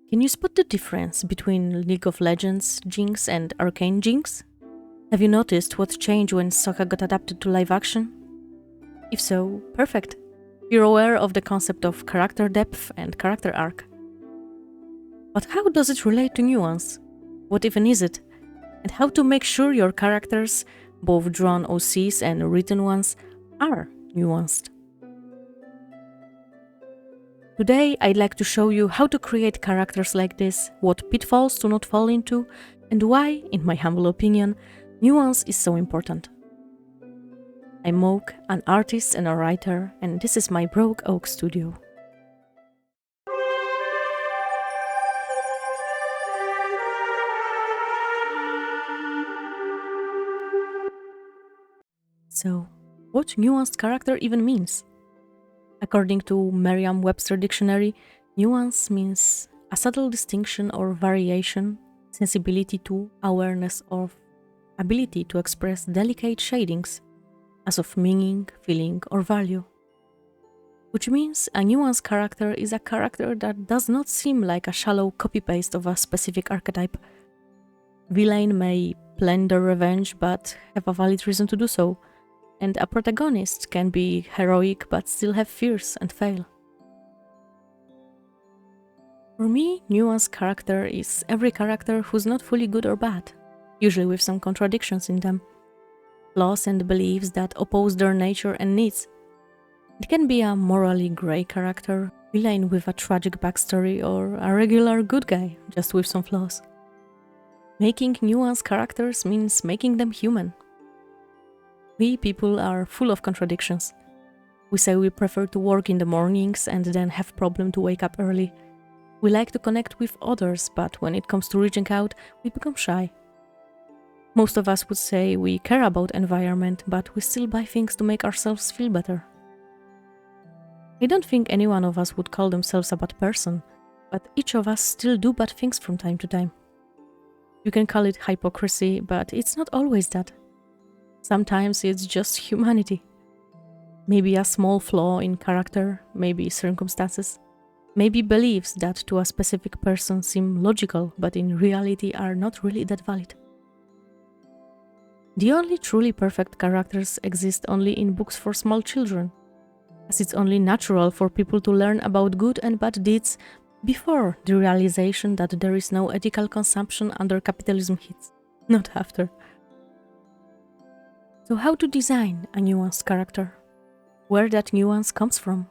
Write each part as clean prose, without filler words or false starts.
Can you spot the difference between League of Legends Jinx and Arcane Jinx? Have you noticed what changed when Sokka got adapted to live action? If so, perfect. You're aware of the concept of character depth and character arc. But how does it relate to nuance? What even is it? And how to make sure your characters, both drawn OCs and written ones, are nuanced? Today, I'd like to show you how to create characters like this, what pitfalls to not fall into, and why, in my humble opinion, nuance is so important. I'm Moke, an artist and a writer, and this is my Broke Oak studio. So, what nuanced character even means? According to Merriam-Webster dictionary, nuance means a subtle distinction or variation, sensibility to, awareness of, ability to express delicate shadings, as of meaning, feeling, or value. Which means a nuanced character is a character that does not seem like a shallow copy-paste of a specific archetype. Villain may plan their revenge but have a valid reason to do so, and a protagonist can be heroic but still have fears and fail. For me, nuanced character is every character who's not fully good or bad, usually with some contradictions in them, flaws and beliefs that oppose their nature and needs. It can be a morally grey character, villain with a tragic backstory, or a regular good guy, just with some flaws. Making nuanced characters means making them human. We people are full of contradictions. We say we prefer to work in the mornings and then have problem to wake up early. We like to connect with others, but when it comes to reaching out, we become shy. Most of us would say we care about environment, but we still buy things to make ourselves feel better. I don't think any one of us would call themselves a bad person, but each of us still do bad things from time to time. You can call it hypocrisy, but it's not always that. Sometimes it's just humanity. Maybe a small flaw in character, maybe circumstances, maybe beliefs that to a specific person seem logical but in reality are not really that valid. The only truly perfect characters exist only in books for small children, as it's only natural for people to learn about good and bad deeds before the realization that there is no ethical consumption under capitalism hits, not after. So how to design a nuanced character? Where that nuance comes from?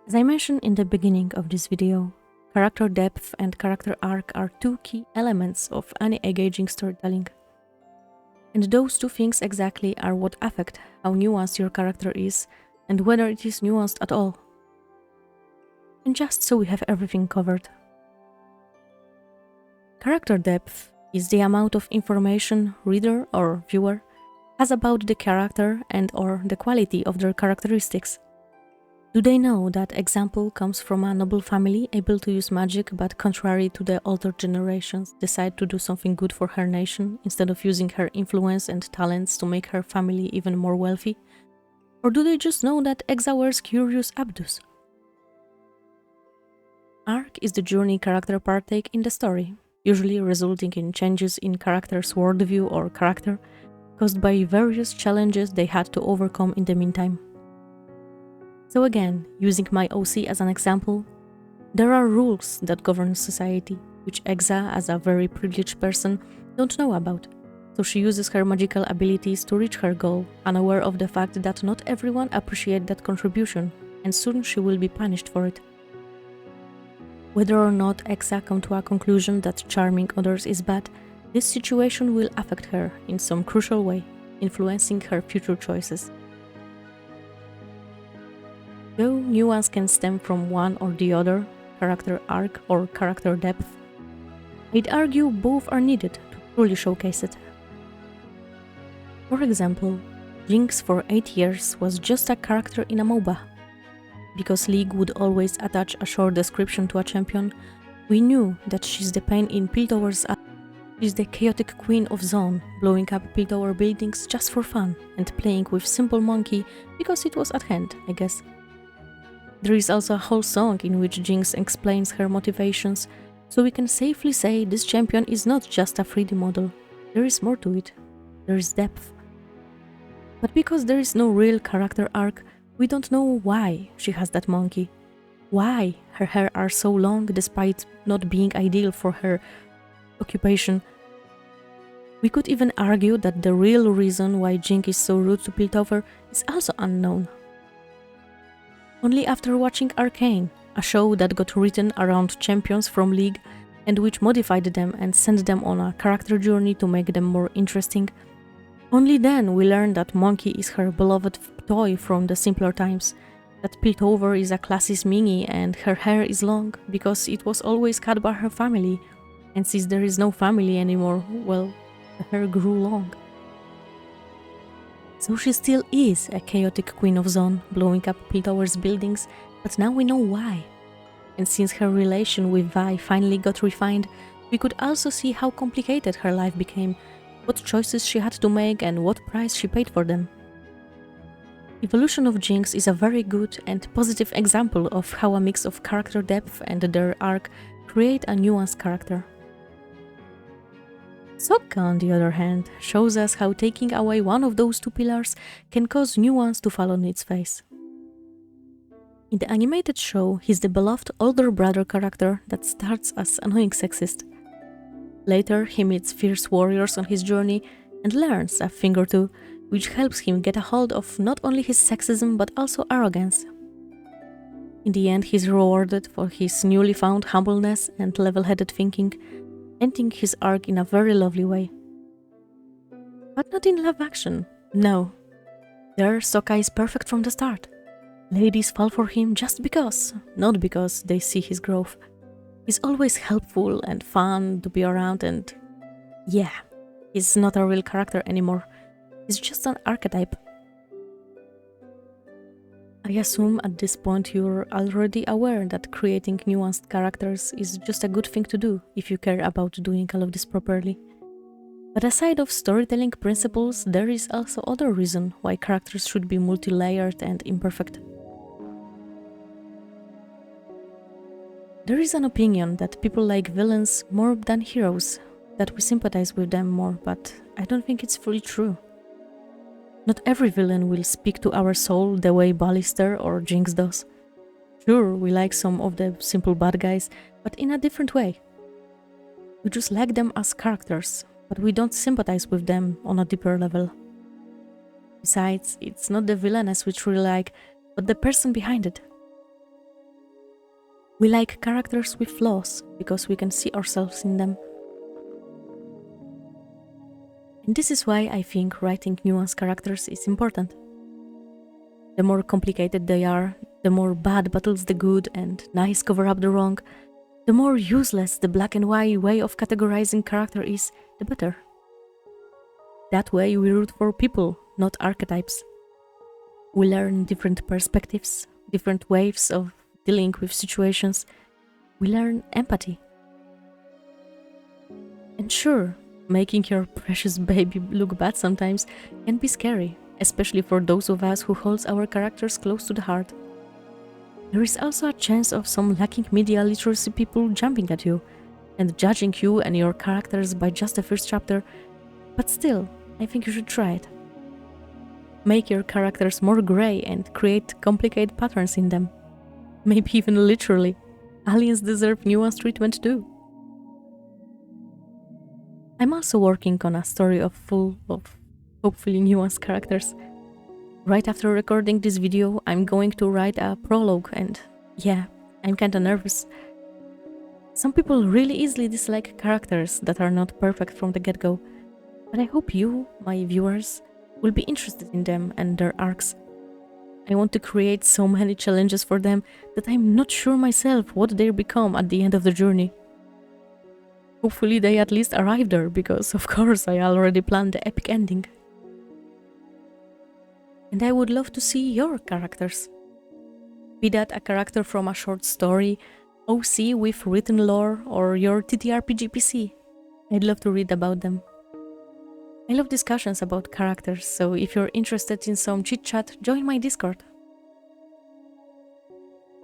As I mentioned in the beginning of this video, character depth and character arc are two key elements of any engaging storytelling. And those two things exactly are what affect how nuanced your character is and whether it is nuanced at all. And just so we have everything covered. Character depth is the amount of information reader or viewer has about the character and or the quality of their characteristics. Do they know that example comes from a noble family able to use magic but contrary to the older generations decide to do something good for her nation instead of using her influence and talents to make her family even more wealthy? Or do they just know that Exa wears curious abdus? Arc is the journey character partake in the story, usually resulting in changes in character's worldview or character, caused by various challenges they had to overcome in the meantime. So again, using my OC as an example, there are rules that govern society, which Exa, as a very privileged person, don't know about. So she uses her magical abilities to reach her goal, unaware of the fact that not everyone appreciates that contribution, and soon she will be punished for it. Whether or not Exa come to a conclusion that charming others is bad, this situation will affect her in some crucial way, influencing her future choices. Though nuance can stem from one or the other, character arc or character depth, I'd argue both are needed to truly showcase it. For example, Jinx for 8 years was just a character in a MOBA. Because League would always attach a short description to a champion, we knew that she's the pain in Piltover's. She's the chaotic queen of Zone, blowing up Piltover buildings just for fun and playing with Simple Monkey because it was at hand, I guess. There is also a whole song in which Jinx explains her motivations, so we can safely say this champion is not just a 3D model. There is more to it. There is depth. But because there is no real character arc, we don't know why she has that monkey. Why her hair are so long despite not being ideal for her occupation. We could even argue that the real reason why Jinx is so rude to Piltover is also unknown. Only after watching Arcane, a show that got written around champions from League and which modified them and sent them on a character journey to make them more interesting, only then we learned that Monkey is her beloved toy from the simpler times, that Piltover is a classist mini and her hair is long because it was always cut by her family, and since there is no family anymore, well, the hair grew long. So she still is a chaotic queen of Zone, blowing up Piltover's buildings, but now we know why. And since her relation with Vi finally got refined, we could also see how complicated her life became, what choices she had to make and what price she paid for them. Evolution of Jinx is a very good and positive example of how a mix of character depth and their arc create a nuanced character. Sokka, on the other hand, shows us how taking away one of those two pillars can cause nuance to fall on its face. In the animated show, he's the beloved older brother character that starts as annoying sexist. Later, he meets fierce warriors on his journey and learns a thing or two, which helps him get a hold of not only his sexism but also arrogance. In the end, he's rewarded for his newly found humbleness and level-headed thinking, ending his arc in a very lovely way. But not in love action, no. There, Sokka is perfect from the start. Ladies fall for him just because, not because they see his growth. He's always helpful and fun to be around and... yeah, he's not a real character anymore. He's just an archetype. I assume at this point you're already aware that creating nuanced characters is just a good thing to do if you care about doing all of this properly. But aside of storytelling principles, there is also other reason why characters should be multi-layered and imperfect. There is an opinion that people like villains more than heroes, that we sympathize with them more, but I don't think it's fully true. Not every villain will speak to our soul the way Ballister or Jinx does. Sure, we like some of the simple bad guys, but in a different way. We just like them as characters, but we don't sympathize with them on a deeper level. Besides, it's not the villainess which we like, but the person behind it. We like characters with flaws because we can see ourselves in them. And this is why I think writing nuanced characters is important. The more complicated they are, the more bad battles the good and nice cover up the wrong, the more useless the black and white way of categorizing character is, the better. That way we root for people, not archetypes. We learn different perspectives, different ways of dealing with situations. We learn empathy. And sure, making your precious baby look bad sometimes can be scary, especially for those of us who hold our characters close to the heart. There is also a chance of some lacking media literacy people jumping at you and judging you and your characters by just the first chapter, but still, I think you should try it. Make your characters more grey and create complicated patterns in them. Maybe even literally. Aliens deserve nuanced treatment too. I'm also working on a story full of hopefully nuanced characters. Right after recording this video, I'm going to write a prologue and yeah, I'm kinda nervous. Some people really easily dislike characters that are not perfect from the get-go, but I hope you, my viewers, will be interested in them and their arcs. I want to create so many challenges for them that I'm not sure myself what they'll become at the end of the journey. Hopefully they at least arrive there, because of course I already planned the epic ending. And I would love to see your characters. Be that a character from a short story, OC with written lore, or your TTRPG PC. I'd love to read about them. I love discussions about characters, so if you're interested in some chit-chat, join my Discord.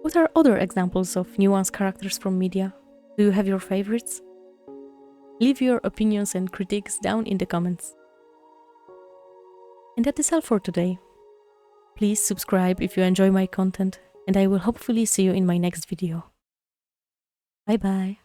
What are other examples of nuanced characters from media? Do you have your favorites? Leave your opinions and critiques down in the comments. And that is all for today. Please subscribe if you enjoy my content, and I will hopefully see you in my next video. Bye bye.